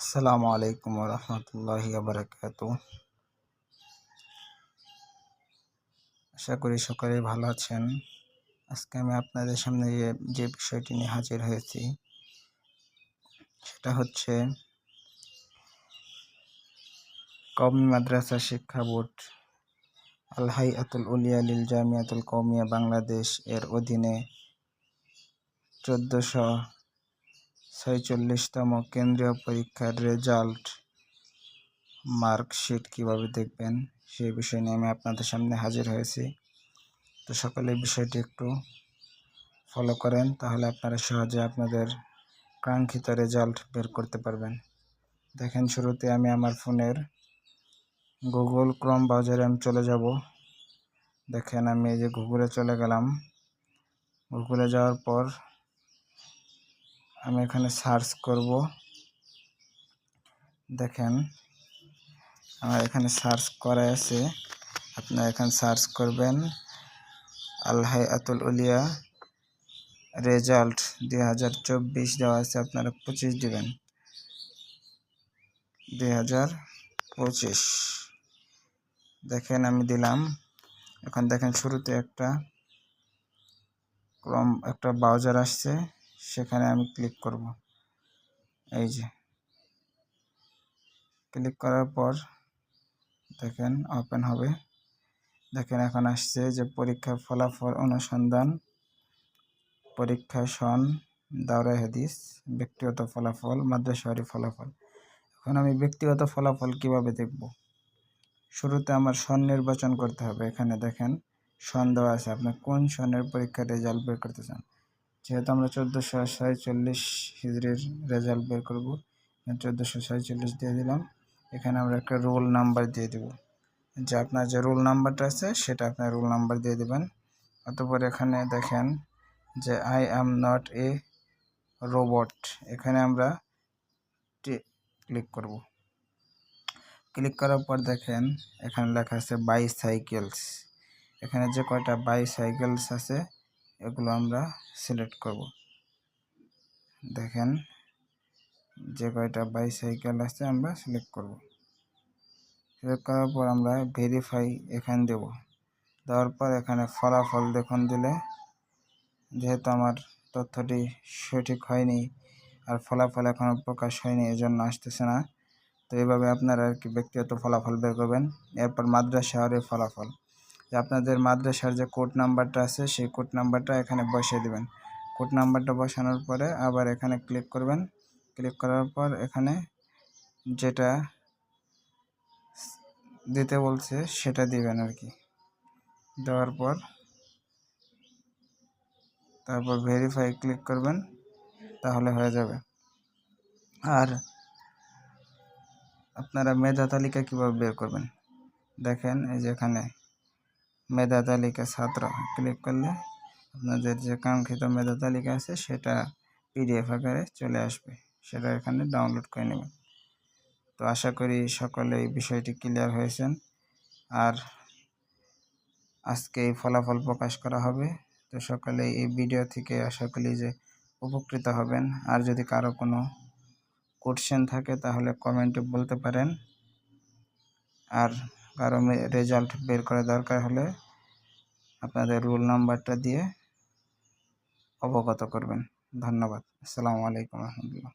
আসসালামু আলাইকুম ওয়া রাহমাতুল্লাহি ওয়া বারাকাতুহু। আশা করি সকলেই ভালো আছেন। আজকে আমি আপনাদের সামনে যে বিষয়টি নিয়ে হাজির হয়েছি সেটা হচ্ছে কওমি মাদ্রাসা শিক্ষা বোর্ড আল হাইয়াতুল উলিয়া লিল জামিয়াতুল কওমিয়া বাংলাদেশ এর অধীনে 1446তম কেন্দ্রীয় পরীক্ষার রেজাল্ট মার্কশিট কিভাবে দেখবেন সেই বিষয় নিয়ে আমি আপনাদের সামনে হাজির হয়েছি। তো সকলে বিষয়টি একটু ফলো করেন, তাহলে আপনারা সহজে আপনাদের কাঙ্ক্ষিত রেজাল্ট বের করতে পারবেন। দেখেন, শুরুতে আমি আমার ফোনের গুগল ক্রোম ব্রাউজারে আমি চলে যাব। দেখেন, আমি এই যে গুগলে চলে গেলাম। গুগলে যাওয়ার পর আমি এখানে সার্চ করব। দেখেন, আমার এখানে সার্চ করা আছে। আপনারা এখানে সার্চ করবেন আল হাইয়াতুল উলিয়া রেজাল্ট 2024 দেওয়া আছে, আপনারা 25 দিবেন। 2025 দেখেন আমি দিলাম। এখন দেখেন শুরুতে একটা ব্রাউজার আসছে, সেখানে আমি ক্লিক করব। এই যে ক্লিক করার পর দেখেন ওপেন হবে। দেখেন এখন আসছে যে পরীক্ষার ফলাফল অনুসন্ধান, পরীক্ষা সন, দাওরায়ে হাদিস, ব্যক্তিগত ফলাফল, মাদ্রাসাওয়ারি ফলাফল। এখন আমি ব্যক্তিগত ফলাফল কিভাবে দেখব? শুরুতে আমার সন নির্বাচন করতে হবে। এখানে দেখেন সন দেওয়া আছে, আপনি কোন সনের পরীক্ষার রেজাল্ট বের করতে চান। যেহেতু আমরা 1446 হিজরির রেজাল্ট বের করব, 1446 দিয়ে দিলাম। এখানে আমরা একটা রোল নাম্বার দিয়ে দেব, যে আপনার যে রোল নাম্বারটা আছে সেটা আপনার রোল নাম্বার দিয়ে দেবেন। অতঃপর এখানে দেখেন যে I am not a robot, এখানে আমরা ক্লিক করব। ক্লিক করার পর দেখেন এখানে লেখা আছে বাইসাইকেলস। এখানে যে কয়টা বাইসাইকেলস আছে এগুলো আমরা সিলেক্ট করব। দেখেন যে কয়টা বাইসাইকেল আছে আমরা সিলেক্ট করব। সিলেক্ট করার পর আমরা ভেরিফাই এখানে দেব। দেওয়ার পর এখানে ফলাফল দেখুন দিলে, যেহেতু আমার তথ্যটি সঠিক হয়নি আর ফলাফল এখনও প্রকাশ হয়নি, এজন্য আসতেছে না। তো এইভাবে আপনারা আর কি ব্যক্তিগত ফলাফল বের করবেন। এরপর মাদ্রাসার ফলাফল, যে আপনাদের মাদ্রাসার যে কোড নাম্বারটা আছে সেই কোড নাম্বারটা এখানে বসিয়ে দেবেন। কোড নাম্বারটা বসানোর পরে আবার এখানে ক্লিক করবেন। ক্লিক করার পর এখানে যেটা দিতে বলছে সেটা দিবেন আর কি। দেওয়ার পর তারপর ভেরিফাই ক্লিক করবেন, তাহলে হয়ে যাবে। আর আপনারা মেধা তালিকা কীভাবে বের করবেন দেখেন, এই যে এখানে মেধা তালিকা ছাত্র ক্লিক করলে আপনাদের যে কাঙ্ক্ষিত মেধা তালিকা আছে সেটা পিডিএফ আকারে চলে আসবে, সেটা এখানে ডাউনলোড করে নেবেন। তো আশা করি সকলে এই বিষয়টি ক্লিয়ার হয়েছেন। আর আজকে এই ফলাফল প্রকাশ করা হবে। তো সকলে এই ভিডিও থেকে আশা করি যে উপকৃত হবেন। আর যদি কারো কোনো কোশ্চেন থাকে তাহলে কমেন্টে বলতে পারেন। আর কারো রেজাল্ট বের করা দরকার হলে আপনাদের রোল নাম্বারটা দিয়ে অবগত করবেন। ধন্যবাদ। আসসালামু আলাইকুম রহমতুল্লাহ।